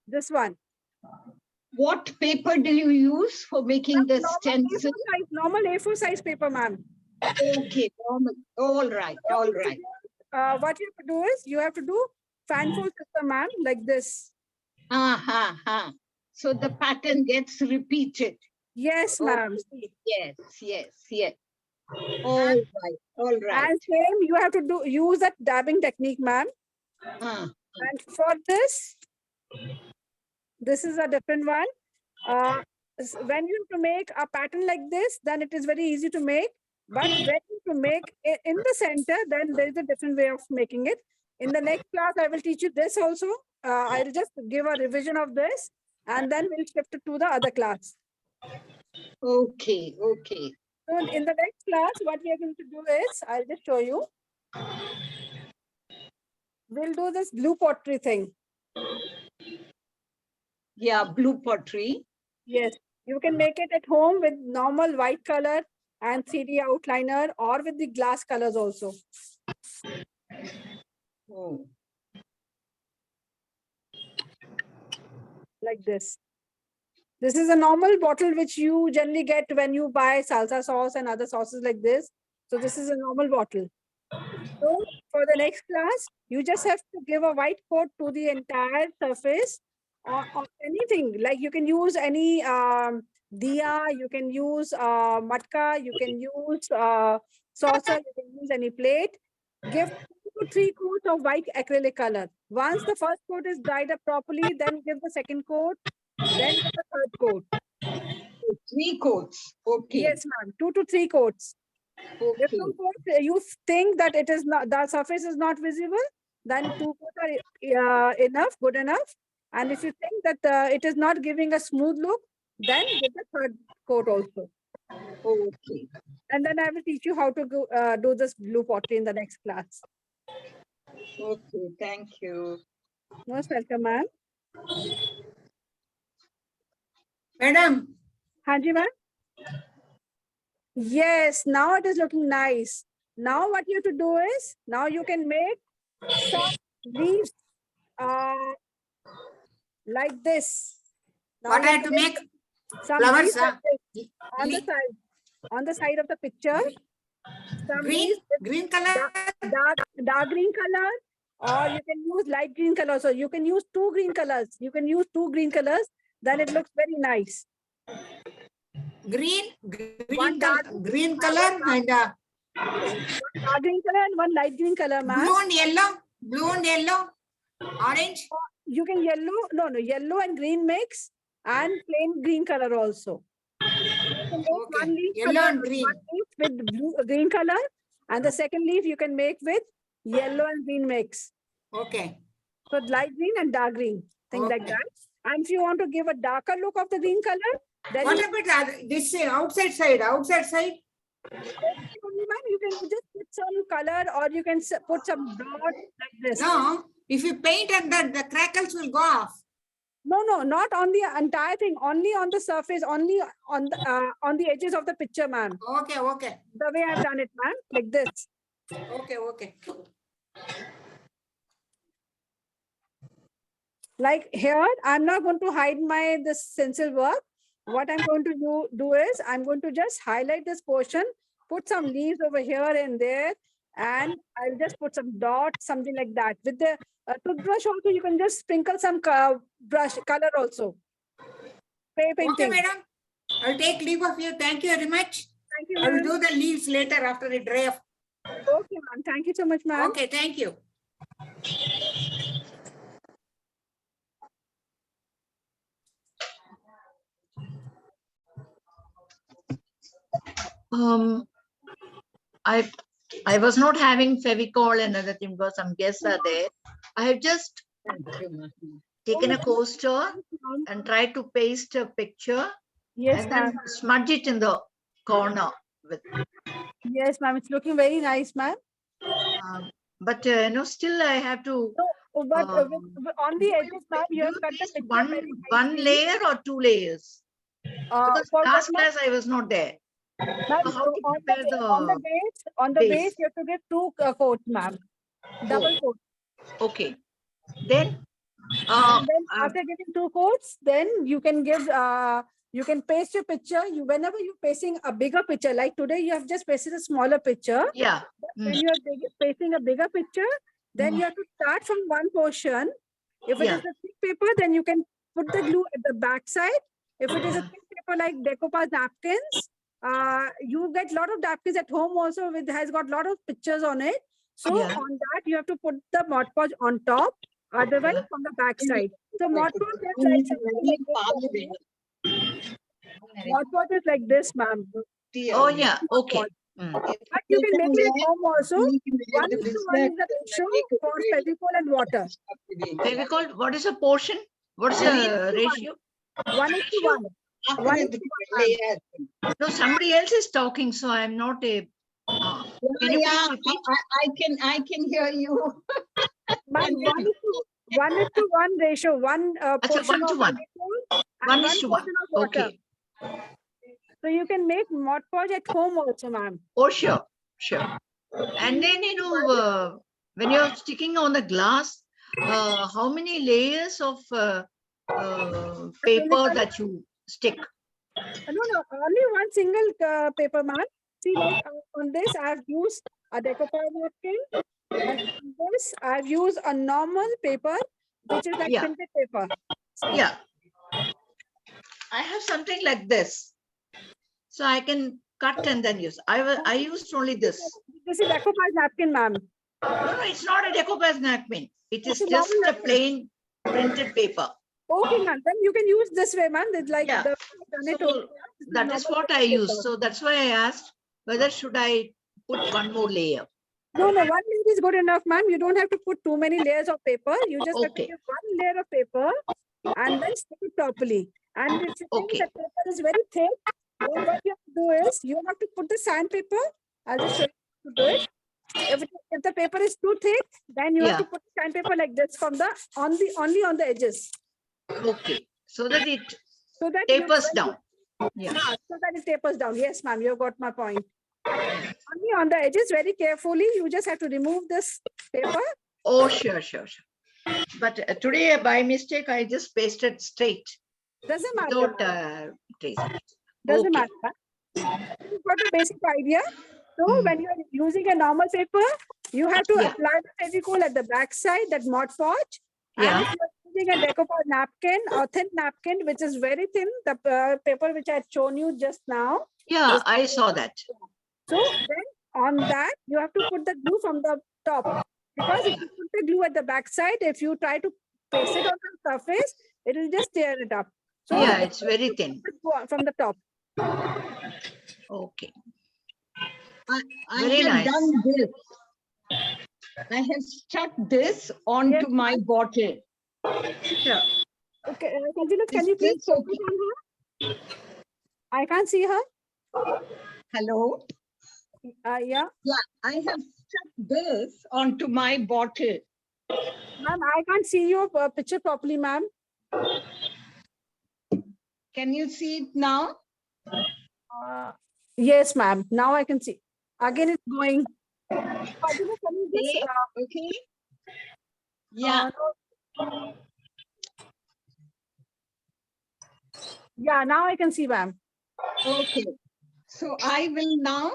This one. What paper do you use for making the stencil? Normal A4 size paper, ma'am. Okay, normal. All right, all right. What you have to do is you have to do fan fold system, ma'am, like this. So the pattern gets repeated. Yes, ma'am. Yes, yes, yes. All right, all right. And same, you have to use that dabbing technique, ma'am. And for this is a different one. When you have to make a pattern like this, then it is very easy to make. But when you have to make it in the center, then there is a different way of making it. In the next class, I will teach you this also. I'll just give a revision of this, and then we'll shift it to the other class. Okay, okay. So in the next class, what we are going to do is, I'll just show you. We'll do this blue pottery thing. Yeah, blue pottery. Yes, you can make it at home with normal white color and 3D outliner, or with the glass colors also. Oh. Like this. This is a normal bottle which you generally get when you buy salsa sauce and other sauces like this. So this is a normal bottle. So for the next class, you just have to give a white coat to the entire surface, or anything. Like you can use any diya, you can use matka, you can use saucer, you can use any plate. Give 2 to 3 coats of white acrylic color. Once the first coat is dried up properly, then give the second coat, then give the third coat. 3 coats. Okay. Yes, ma'am. 2 to 3 coats. Okay. If 2 coats, you think that it is not, the surface is not visible, then 2 coats are enough, good enough. And if you think that it is not giving a smooth look, then give the third coat also. Okay. And then I will teach you how to do this blue pottery in the next class. Okay, thank you. Most welcome, ma'am. Madam, Hanji, ma'am. Yes, now it is looking nice. Now what you have to do is, now you can make some leaves like this. Now what you I have to make? some Flowers, leaves like this Le- on the side of the picture. Some Green, leaves with green color. dark green color, or you can use light green color. So you can use 2 green colors. You can use 2 green colors. Then it looks very nice. Green, One dark green color and dark green color and one light green color, ma'am. blue and yellow, orange. You can yellow and green mix, and plain green color also. You can make Okay, one leaf yellow color, and green. one leaf with green color, and the second leaf you can make with yellow and green mix. Okay. So light green and dark green, things like Okay. that. And if you want to give a darker look of the green color, then What about this outside side? Outside side? you can just put some color, or you can put some dots like this. No, if you paint and the crackles will go off. No, not on the entire thing, only on the surface, only on the edges of the picture, ma'am. Okay, okay. The way I've done it, ma'am, like this. Okay, okay. Like here, I'm not going to hide this stencil work. What I'm going to do is, I'm going to just highlight this portion, put some leaves over here and there, and I'll just put some dots, something like that. With the toothbrush also, you can just sprinkle some brush color also. Okay, Painting. madam. I'll take leave of you. Thank you very much. Thank you, I will ma'am. do the leaves later after it dry off. Okay, ma'am. Thank you so much, ma'am. Okay, thank you. I was not having Fevicol and other thing because some guests are there. I have just taken a coaster and tried to paste a picture Yes, and ma'am. then smudge it in the corner with Yes, ma'am. It's looking very nice, ma'am. but still I have to But on the do edges, ma'am, you have you cut the paste picture one very one nicely. layer or 2 layers? Because For what, last ma'am? class I was not there. Ma'am, So how to on prepare the base? base, you have to give 2 coats, ma'am. Double coat. Okay. Then And then after giving 2 coats, then you can give you can paste your picture. Whenever you're pasting a bigger picture, like today you have just pasted a smaller picture. yeah. When you are pasting a bigger picture, then you have to start from one portion. If it is a thick paper, then you can put the glue at the back side. If it is a thick paper like decoupage napkins, you get a lot of napkins at home also with has got a lot of pictures on it. So Yeah. on that you have to put the Mod Podge on top, otherwise from the back side. So Mod Podge is like something like this. Mod Podge is like this, ma'am. Oh yeah. Okay. But you can make it at home also. 1:1 is the ratio for Fevicol and water. Fevicol, what is a portion? What's the ratio? 1:1. 1:1. Yeah, No, somebody else is talking, so I'm not a. Can you please repeat? I can hear you. Ma'am, 1:1 ratio. One portion 1 to of 1. Fevicol 1 and is 1 to 1. portion of water. Okay. So you can make Mod Podge at home also, ma'am. Oh, sure. Sure. And then, when you're sticking on the glass, how many layers of paper that you stick? No, only one single paper, ma'am. See, like on this, I have used a decoupage napkin. And on this, I've used a normal paper, which is like printed paper. Yeah. I have something like this. So I can cut and then use. I used only this. This is decoupage napkin, ma'am. No, it's not a decoupage napkin. It is It's a just normal a napkin. plain printed paper. Okay, ma'am. Then you can use this way, ma'am. It's like Yeah. the done it So over here. This is that is normal what I paper. use. So that's why I asked whether should I put one more layer. No, one layer is good enough, ma'am. You don't have to put too many layers of paper. You just have to Okay. give one layer of paper and then stick it properly. And if you think Okay. the paper is very thick, then what you have to do is you have to put the sandpaper. I'll just show you how to do it. If the paper is too thick, then you have to put sandpaper like this from the only on the edges. Okay. So that it So that tapers down. Yeah. So that it tapers down. Yes, ma'am. You got my point. Only on the edges, very carefully. You just have to remove this paper. Oh, sure. But today, by mistake, I just pasted straight. Doesn't matter. Without tracing. Doesn't matter. You've got a basic idea. So when you are using a normal paper, you have to apply the Fevicol at the back side, that Mod Podge. And if you are using a decoupage napkin or thin napkin, which is very thin, the paper which I had shown you just now. Yeah, I saw that. So then on that, you have to put the glue from the top. Because if you put the glue at the back side, if you try to paste it on the surface, it will just tear it up. So yeah, it's very thin. From the top. Okay. I Very have nice. done this. I have stuck this onto my bottle. Sure. Okay, can you please focus on her? I can't see her. Hello? Yeah. Yeah, I have stuck this onto my bottle. Ma'am, I can't see your picture properly, ma'am. Can you see it now? Yes, ma'am. Now I can see. Again, it's going. Can you just, Okay. Yeah. Yeah, now I can see, ma'am. Okay. So I will now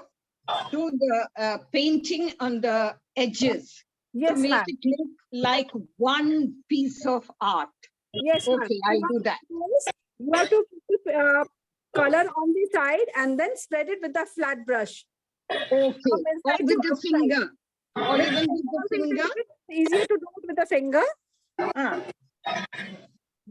to the painting on the edges Yes, to make ma'am. it look like one piece of art. Yes, ma'am. Okay, I'll do that. You have to put color on the side and then spread it with the flat brush. Okay, From or inside with to the outside. finger, or With even with the also you can finger. do it. It's easier to do it with the finger. Ah,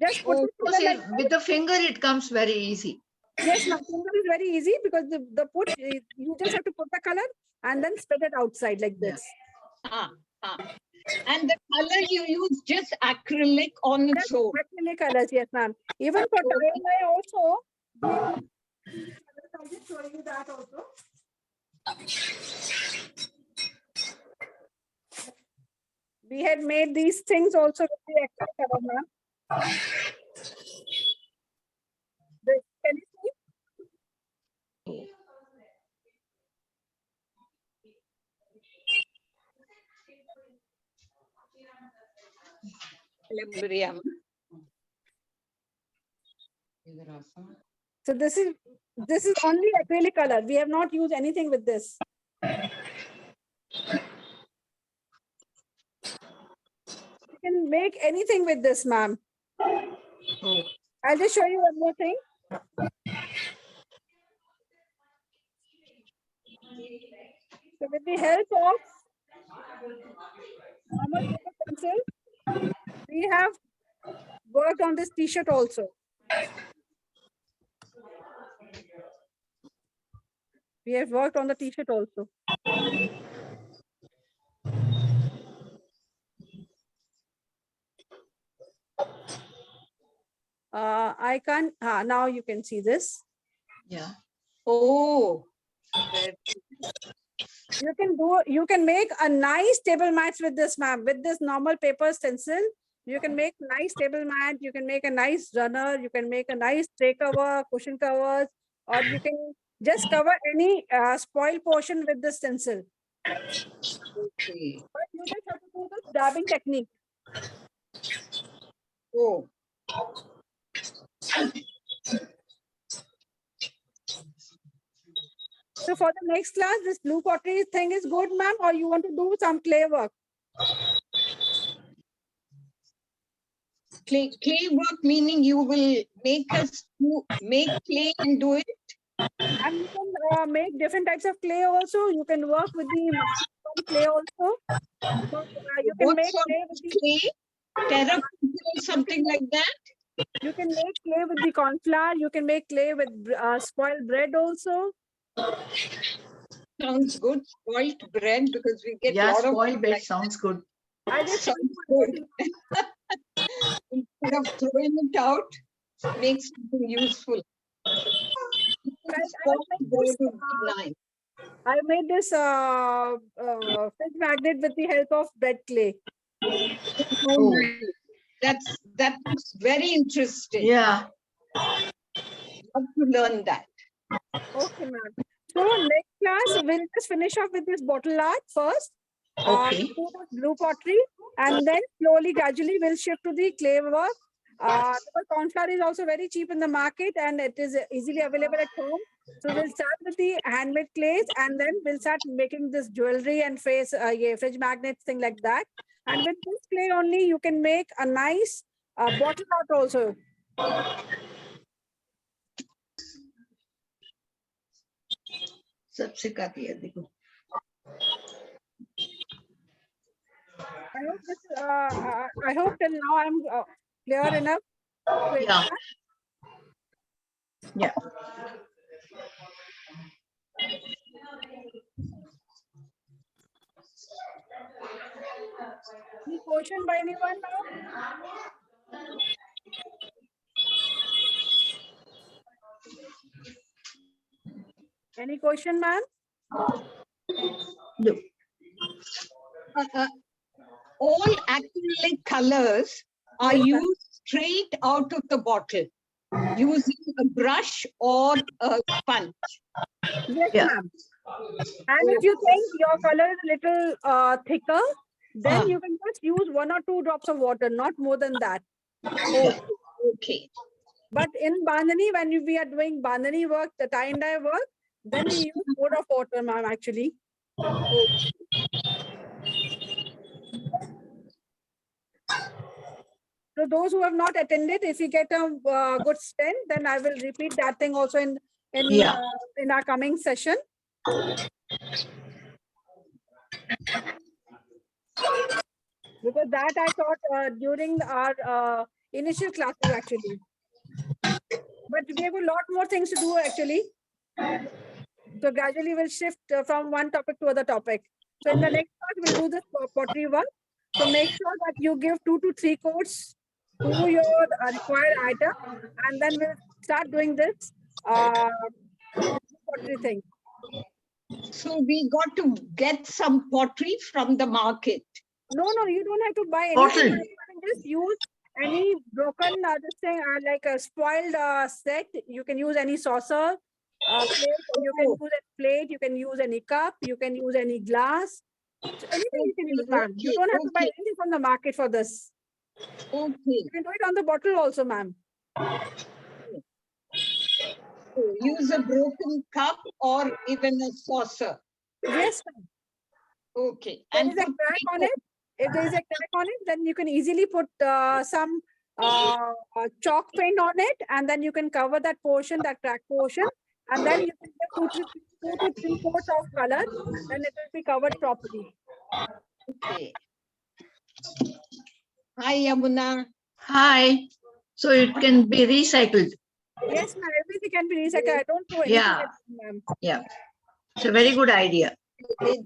Just put Oh, the finger See, like with the finger, it comes very easy. yes, ma'am. Finger is very easy because you just have to put the color and then spread it outside like Yeah. this. ah. And the color you use just acrylic on its That's own. acrylic colors, yes, ma'am. Even for Okay. tie-dye also, I'll just show you that also. We had made these things also with the acrylic color, ma'am. Can you see? Miriam. So this is only acrylic color. We have not used anything with this. You can make anything with this, ma'am. Oh. I'll just show you one more thing. So with the help of normal paper pencil, we have worked on this t-shirt also. We have worked on the t-shirt also. I can't, now you can see this. Yeah. Oh, You can make a nice table mats with this, ma'am. With this normal paper stencil, you can make nice table mat. You can make a nice runner. You can make a nice tray cover, cushion covers, or you can just cover any spoiled portion with the stencil. okay. But you just have to do this dabbing technique. Oh, So for the next class, this blue pottery thing is good, ma'am, or you want to do some clay work? clay work meaning you will make us make clay and do it. And you can make different types of clay also. You can work with the clay also. So, you can What make sort clay of with the clay? Terracotta or something like that? you can make clay with the corn flour. You can make clay with spoiled bread also. Sounds good. Spoiled bread because we get a Yeah, lot of spoiled bread sounds good. I just sounds good. Instead of throwing it out, makes something useful. Spoiled bread would be nice. I made this fridge magnet with the help of bread clay. Oh, nice. That looks very interesting. Yeah. Love to learn that. Okay, ma'am. So next class, we'll just finish off with this bottle art first. Okay. Blue pottery, and then slowly, gradually, we'll shift to the clay work. The corn flour is also very cheap in the market, and it is easily available at home. So we'll start with the handmade clays, and then we'll start making this jewelry and fridge magnets, thing like that. And with this clay only, you can make a nice bottle art also. सब सिखा दिया देखो. I hope till now I'm clear enough. Yeah. Yeah. Any question by anyone now? Any question, ma'am? No. All acrylic colors are Yes, ma'am. used straight out of the bottle using a brush or a sponge. Yes, Yeah. ma'am. And if you think your color is a little thicker, then you can just use 1 or 2 drops of water, not more than that. Okay. But in bandhani, when we are doing bandhani work, the tie and dye work, Then we use mode of water, ma'am, actually. So those who have not attended, if you get a good strength, then I will repeat that thing also Yeah. in our coming session. Because that I taught during our initial classes actually. But we have a lot more things to do actually. So gradually we'll shift from one topic to other topic. So in the next class, we'll do this pottery one. So make sure that you give 2 to 3 codes to your required item, and then we'll start doing this pottery thing. So we got to get some pottery from the market. No, you don't have to buy Bottle. anything. You can just use any broken this thing like a spoiled set. You can use any saucer, plate, you can use a plate, you can use any cup, you can use any glass. So anything you can use, ma'am. You don't have to buy anything from the market for this. Okay. You can do it on the bottle also, ma'am. So use a broken cup or even a saucer. Yes, ma'am. Okay. There And is a put crack on it. If there is a crack on it, then you can easily put some chalk paint on it, and then you can cover that portion, that crack portion, and then you can get 2 to 3 coats of color, then it will be covered properly. Okay. Hi, Yamuna. Hi. So it can be recycled. Yes, ma'am. Everything can be recycled. I don't throw anything Yeah. at it, ma'am. Yeah. It's a very good idea.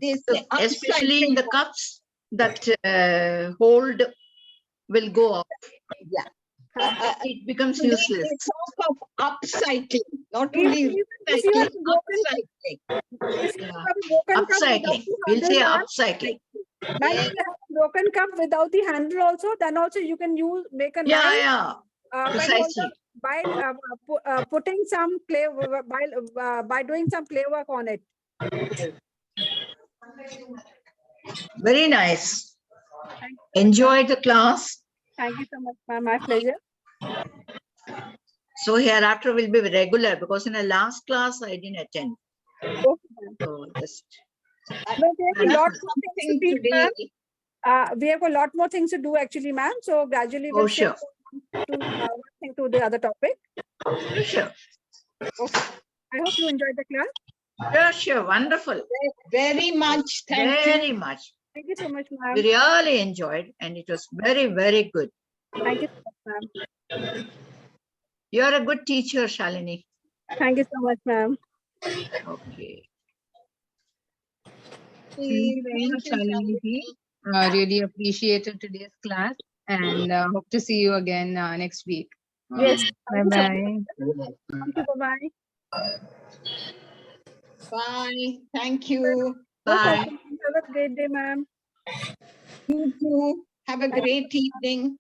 They So say especially in the upcycling. cups that hold will go off. Yeah. It becomes Today useless. they talk of upcycling, not If only you have recycling, broken, upcycling. if you have a broken cup without Upcycling. the We'll say handle, ma'am, upcycling. ma'am, if you have a broken cup without the handle also, then also you can make a Yeah, nice yeah. pen Precisely. holder by putting some clay by doing some clay work on it. Very nice. Thank Enjoy the class. Thank you so much, ma'am. My pleasure. So hereafter will be regular because in the last class I didn't attend. Okay, ma'am. So just But we have a lot more things to Something teach, ma'am. today. We have a lot more things to do actually, ma'am. So gradually we'll Oh, shift sure. to one thing to the other topic. Sure. Okay. I hope you enjoyed the class. Sure, sure. Wonderful. Very much. Thank Very you. much. Thank you so much, ma'am. We really enjoyed and it was very, very good. Thank you so much, ma'am. You're a good teacher, Shalini. Thank you so much, ma'am. Okay. Thank you, Shalini ji. Shalini. Really appreciated today's class and hope to see you again next week. Yes. Bye Thank you so bye. much. Thank you. Bye-bye. Bye. Thank you. No Bye. problem. Have a great day, ma'am. You too. Have a great evening.